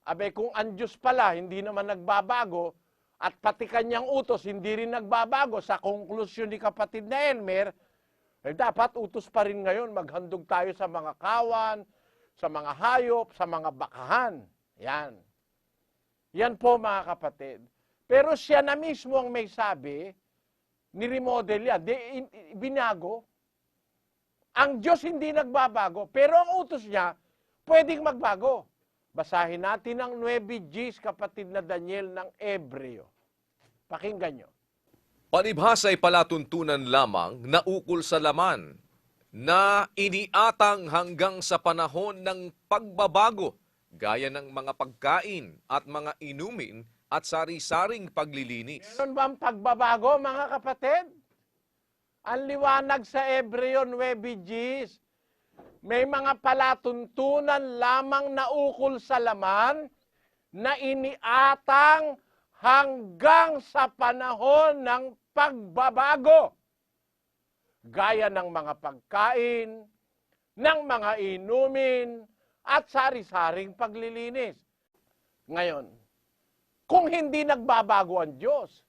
Abe, kung ang Diyos pala, hindi naman nagbabago, at pati kanyang utos, hindi rin nagbabago, sa konklusyon ni kapatid na Elmer, dapat utos pa rin ngayon, maghandog tayo sa mga kawan, sa mga hayop, sa mga bakahan. Yan. Yan po, mga kapatid. Pero siya na mismo ang may sabi, ni-remodel yan, binago. Ang Diyos hindi nagbabago, pero ang utos niya, pwedeng magbago. Basahin natin ang 9 Gs, kapatid na Daniel ng Ebreo. Pakinggan nyo. Palibhasa'y palatuntunan lamang na ukol sa laman, na iniatang hanggang sa panahon ng pagbabago, gaya ng mga pagkain at mga inumin at sari-saring paglilinis. Meron bang pagbabago, mga kapatid? Ang liwanag sa Ebreo 9 Gs, may mga palatuntunan lamang na ukol sa laman na iniatang hanggang sa panahon ng pagbabago. Gaya ng mga pagkain, ng mga inumin, at sari-saring paglilinis. Ngayon, kung hindi nagbabago ang Diyos,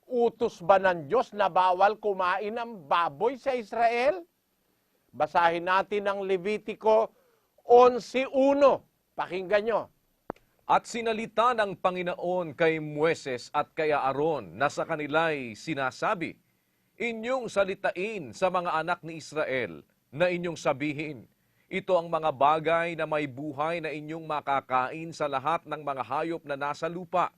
utos ba ng Diyos na bawal kumain ng baboy sa Israel? Basahin natin ang Levitico 11:1. Pakinggan nyo. At sinalita ng Panginoon kay Moises at kay Aaron na sa kanila'y sinasabi, inyong salitain sa mga anak ni Israel na inyong sabihin, ito ang mga bagay na may buhay na inyong makakain sa lahat ng mga hayop na nasa lupa.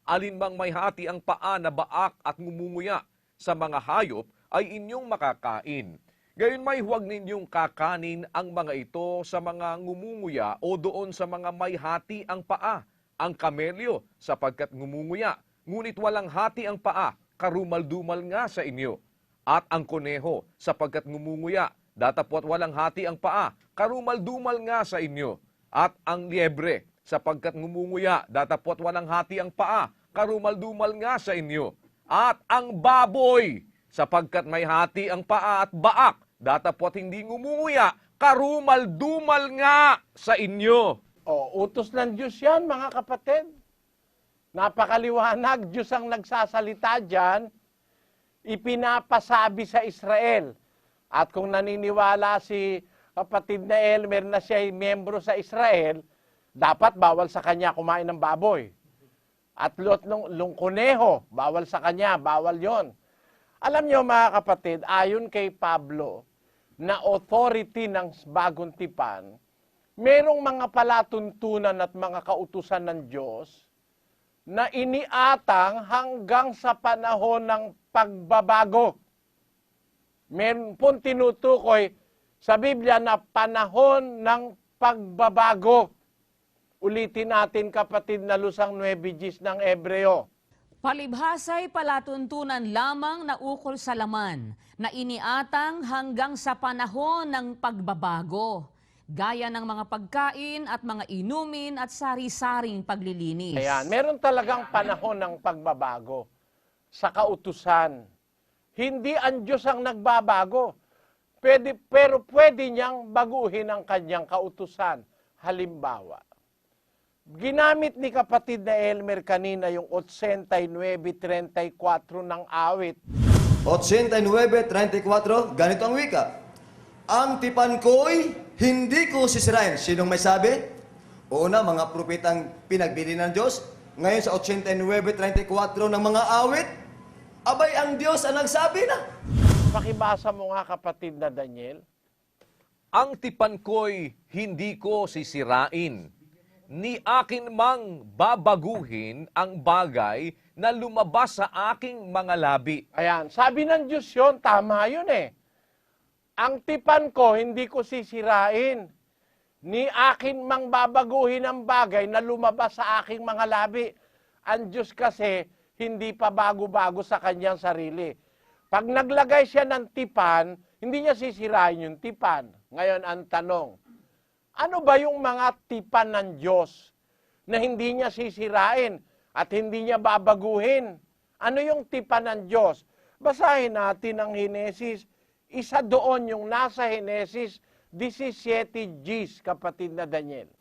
Alinmang may hati ang paa na baak at ngumunguya sa mga hayop ay inyong makakain. Gayon may huwag ninyong kakanin ang mga ito sa mga ngumunguya o doon sa mga may hati ang paa, ang kamelyo sapagkat ngumunguya, ngunit walang hati ang paa, karumal-dumal nga sa inyo. At ang kuneho sapagkat ngumunguya, datapwat walang hati ang paa, karumal-dumal nga sa inyo. At ang liebre sapagkat ngumunguya, datapwat walang hati ang paa, karumal-dumal nga sa inyo. At ang baboy sapagkat may hati ang paa at baak, datapwat hindi ngumunguya, karumal-dumal nga sa inyo. Utos ng Diyos yan, mga kapatid. Napakaliwanag, Diyos ang nagsasalita dyan, ipinapasabi sa Israel. At kung naniniwala si kapatid na Elmer na siya ay miyembro sa Israel, dapat bawal sa kanya kumain ng baboy. At lung kuneho, bawal sa kanya, bawal yon. Alam nyo, mga kapatid, ayon kay Pablo, na authority ng bagong tipan, merong mga palatuntunan at mga kautusan ng Diyos na iniatang hanggang sa panahon ng pagbabago. Meron pong tinutukoy sa Biblia na panahon ng pagbabago. Ulitin natin, kapatid na lusang 9 Gs ng Ebreo. Palibhasa'y palatuntunan lamang na ukol sa laman, na iniatang hanggang sa panahon ng pagbabago, gaya ng mga pagkain at mga inumin at sari-saring paglilinis. Ayan, meron talagang panahon ng pagbabago sa kautusan. Hindi ang Diyos ang nagbabago. Pero pwede niyang baguhin ang kanyang kautusan. Halimbawa, ginamit ni kapatid na Elmer kanina yung 89:34 ng awit. 89:34, ganito ang wika. Ang tipan ko'y hindi ko sisirain. Sinong may sabi? Una, mga propetang pinagbili ng Diyos. Ngayon sa 89:34 ng mga awit, abay ang Diyos ang nagsabi na. Pakibasa mo nga kapatid na Daniel. Ang tipan ko'y hindi ko sisirain, ni akin mang babaguhin ang bagay na lumabas sa aking mga labi. Ayan, sabi ng Diyos yun, tama yun eh. Ang tipan ko, hindi ko sisirain. Ni akin mang babaguhin ang bagay na lumabas sa aking mga labi. Ang Diyos kasi, hindi pa bago-bago sa kanyang sarili. Pag naglagay siya ng tipan, hindi niya sisirain yung tipan. Ngayon, ang tanong, ano ba yung mga tipan ng Diyos na hindi niya sisirain at hindi niya babaguhin? Ano yung tipan ng Diyos? Basahin natin ang Henesis. Isa doon yung nasa Henesis 17:10, kapatid na Daniel.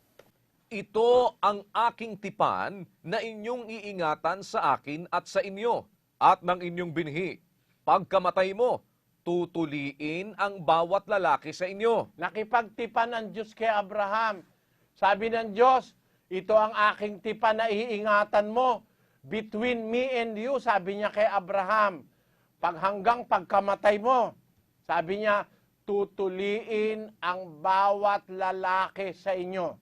Ito ang aking tipan na inyong iingatan sa akin at sa inyo at ng inyong binhi. Pagkamatay mo, tutuliin ang bawat lalaki sa inyo. Nakipagtipan ng Diyos kay Abraham. Sabi ng Diyos, ito ang aking tipan na iingatan mo. Between me and you, sabi niya kay Abraham. Hanggang pagkamatay mo, sabi niya, tutuliin ang bawat lalaki sa inyo.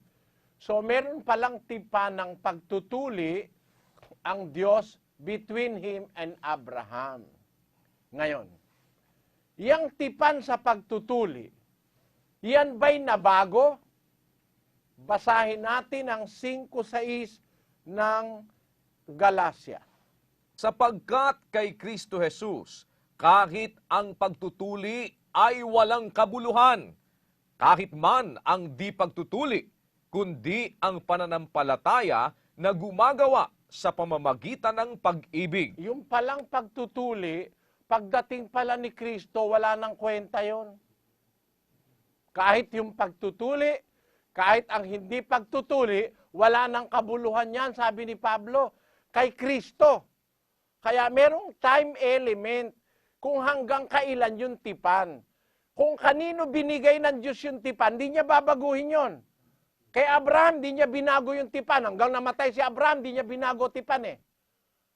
So meron palang tipan ng pagtutuli ang Diyos between Him and Abraham. Ngayon, yang tipan sa pagtutuli, yan ba'y nabago? Basahin natin ang 5:6 ng Galacia. Sapagkat kay Kristo Jesus, kahit ang pagtutuli ay walang kabuluhan, kahit man ang di pagtutuli, kundi ang pananampalataya na gumagawa sa pamamagitan ng pag-ibig. Yung palang pagtutuli, pagdating pala ni Kristo, wala nang kwenta yon. Kahit yung pagtutuli, kahit ang hindi pagtutuli, wala nang kabuluhan yan, sabi ni Pablo, kay Kristo. Kaya merong time element kung hanggang kailan yung tipan. Kung kanino binigay ng Diyos yung tipan, di niya babaguhin yon. Kay Abraham, di niya binago yung tipan. Hanggang namatay si Abraham, di niya binago tipan eh.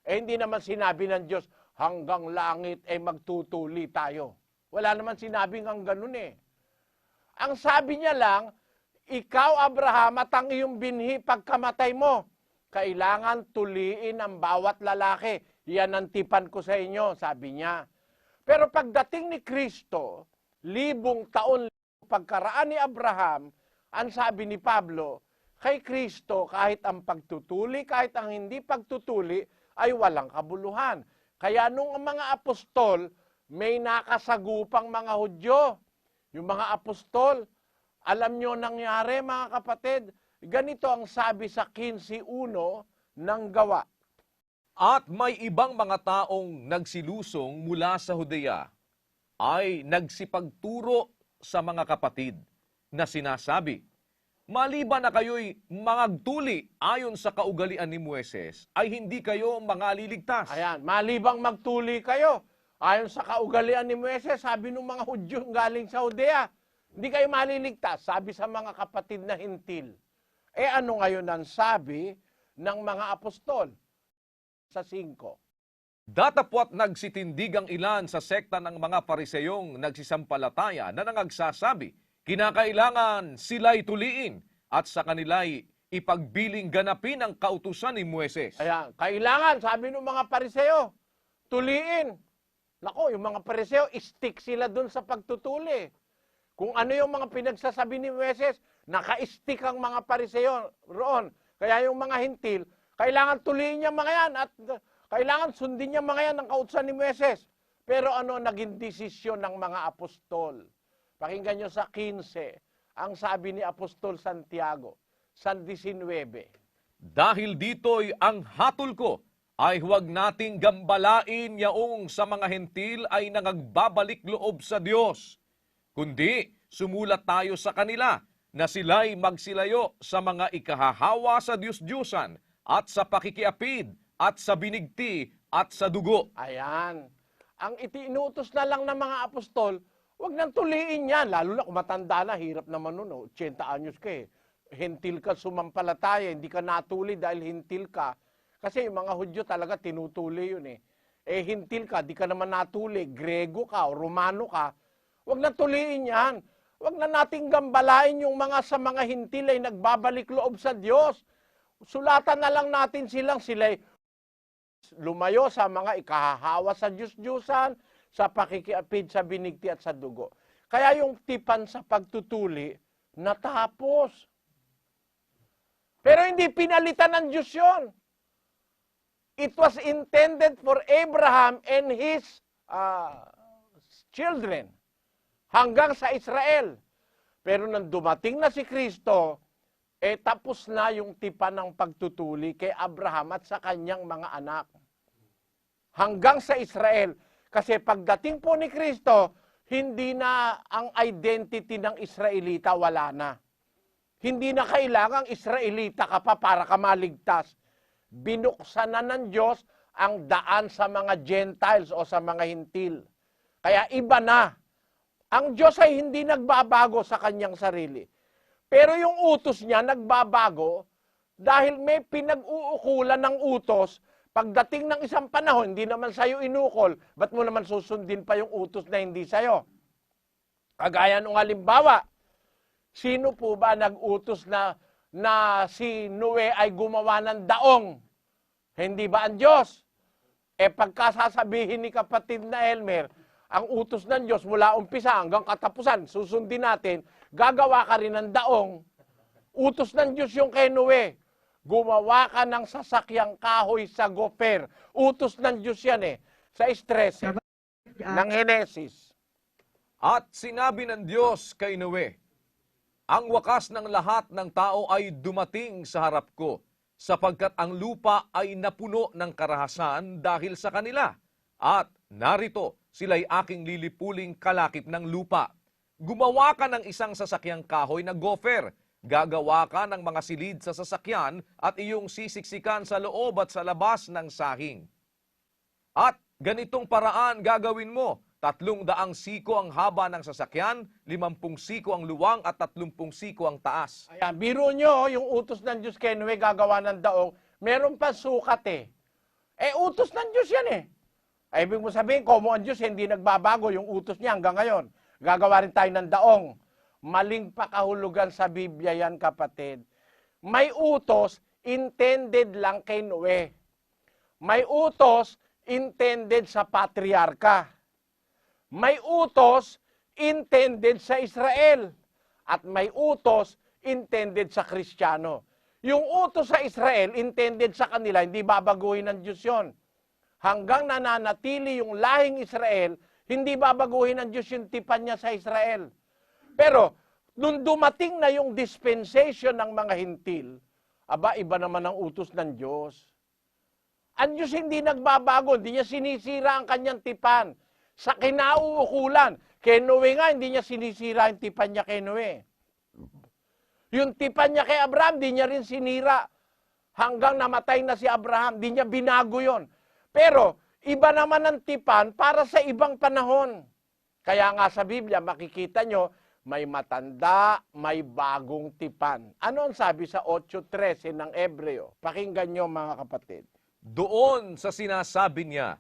Hindi naman sinabi ng Diyos, hanggang langit ay magtutuli tayo. Wala naman sinabing ang ganun eh. Ang sabi niya lang, ikaw Abraham at ang iyong binhi pagkamatay mo, kailangan tuliin ang bawat lalaki. Yan ang tipan ko sa inyo, sabi niya. Pero pagdating ni Kristo, 1,000 taon pagkaraan ni Abraham, ang sabi ni Pablo, kay Kristo kahit ang pagtutuli, kahit ang hindi pagtutuli, ay walang kabuluhan. Kaya nung mga apostol, may nakasagupang mga Hudyo. Yung mga apostol, alam nyo nangyari mga kapatid, ganito ang sabi sa 15:1 ng Gawa. At may ibang mga taong nagsilusong mula sa Judea ay nagsipagturo sa mga kapatid na sinasabi, maliban na kayo'y mangagtuli ayon sa kaugalian ni Moises, ay hindi kayo mangaliligtas. Ayan, malibang magtuli kayo. Ayon sa kaugalian ni Moises, sabi ng mga Hudyo galing sa Judea, hindi kayo maliligtas, sabi sa mga kapatid na hintil. Eh ano ngayon ang sabi ng mga apostol? Sa 5. Datapwat nagsitindig ang ilan sa sekta ng mga pariseyong nagsisampalataya na nangagsasabi, kinakailangan sila'y tuliin at sa kanila'y ipagbiling ganapin ang kautusan ni Moises. Ayan, kailangan, sabi ng mga pariseo, tuliin. Nako, yung mga pariseo, stick sila dun sa pagtutuli. Kung ano yung mga pinagsasabi ni Moises, naka-stick ang mga pariseo roon. Kaya yung mga hintil, kailangan tuliin niya mga yan at kailangan sundin niya mga yan ang kautusan ni Moises. Pero ano naging desisyon ng mga apostol? Pakinggan nyo sa 15, ang sabi ni Apostol Santiago, sa 19. Dahil dito'y ang hatol ko ay huwag nating gambalain yaong sa mga hentil ay nangagbabalik loob sa Diyos. Kundi sumulat tayo sa kanila na sila'y magsilayo sa mga ikahahawa sa Diyos-Diyusan at sa pakikiapid at sa binigti at sa dugo. Ayan. Ang itinutos na lang ng mga apostol, wag nang tuliin yan. Lalo na kung matanda na, hirap naman nun. 80 anyos ka eh. Hentil ka sumampalataya, hindi ka natuli dahil hentil ka. Kasi yung mga Hudyo talaga tinutuli yun eh. Eh hintil ka, di ka naman natuli. Grego ka o Romano ka. Huwag na tuliin yan. Huwag na nating gambalain yung mga sa mga hintil ay nagbabalik loob sa Diyos. Sulatan na lang natin sila'y lumayo sa mga ikahahawa sa Diyos-Diyusan, sa pakikiapid, sa binigti at sa dugo. Kaya yung tipan sa pagtutuli, natapos. Pero hindi pinalitan ng Diyos yun. It was intended for Abraham and his children hanggang sa Israel. Pero nang dumating na si Kristo, tapos na yung tipan ng pagtutuli kay Abraham at sa kanyang mga anak. Hanggang sa Israel. Kasi pagdating po ni Kristo, hindi na ang identity ng Israelita wala na. Hindi na kailangang Israelita ka pa para ka maligtas. Binuksan na ng Diyos ang daan sa mga Gentiles o sa mga Hintil. Kaya iba na. Ang Diyos ay hindi nagbabago sa kanyang sarili. Pero yung utos niya nagbabago dahil may pinag-uukulan ng utos. Pagdating ng isang panahon, hindi naman sa'yo inukol. Ba't mo naman susundin pa yung utos na hindi sa'yo? Kagaya nung halimbawa, sino po ba nag-utos na si Noe ay gumawa ng daong? Hindi ba ang Diyos? Pagkasasabihin ni kapatid na Elmer, ang utos ng Diyos mula umpisa hanggang katapusan, susundin natin, gagawa ka rin ng daong. Utos ng Diyos yung kay Noe. Gumawa ka ng sasakyang kahoy sa gofer. Utos ng Diyos yan sa stress ng Henesis. At sinabi ng Diyos kay Noe, ang wakas ng lahat ng tao ay dumating sa harap ko, sapagkat ang lupa ay napuno ng karahasan dahil sa kanila. At narito, sila'y aking lilipuling kalakip ng lupa. Gumawa ka ng isang sasakyang kahoy na gofer. Gagawa ka ng mga silid sa sasakyan at iyong sisiksikan sa loob at sa labas ng sahing. At ganitong paraan gagawin mo. 300 siko ang haba ng sasakyan, 50 siko ang luwang at 30 siko ang taas. Ayan, biro nyo, yung utos ng Diyos kay Noe gagawa ng daong, meron pa sukat utos ng Diyos yan Ibig mo sabihin, como ang Diyos hindi nagbabago yung utos niya hanggang ngayon. Gagawa rin tayo ng daong. Maling pakahulugan sa Biblia yan, kapatid. May utos, intended lang kay Noe. May utos, intended sa patriarka. May utos, intended sa Israel. At may utos, intended sa Kristiyano. Yung utos sa Israel, intended sa kanila, hindi babaguhin ng Diyos yun. Hanggang nananatili yung lahing Israel, hindi babaguhin ng Diyos yung tipan niya sa Israel. Pero, nung dumating na yung dispensation ng mga hintil, iba naman ang utos ng Diyos. Ang Diyos hindi nagbabago, hindi niya sinisira ang kanyang tipan. Sa kinauukulan, kay Noe nga, hindi niya sinisira yung tipan niya kay Noe. Yung tipan niya kay Abraham, hindi niya rin sinira. Hanggang namatay na si Abraham, hindi niya binago yon. Pero, iba naman ang tipan para sa ibang panahon. Kaya nga sa Biblia, makikita nyo, may matanda, may bagong tipan. Ano ang sabi sa 8:13 ng Hebreo? Pakinggan nyo mga kapatid. Doon sa sinasabi niya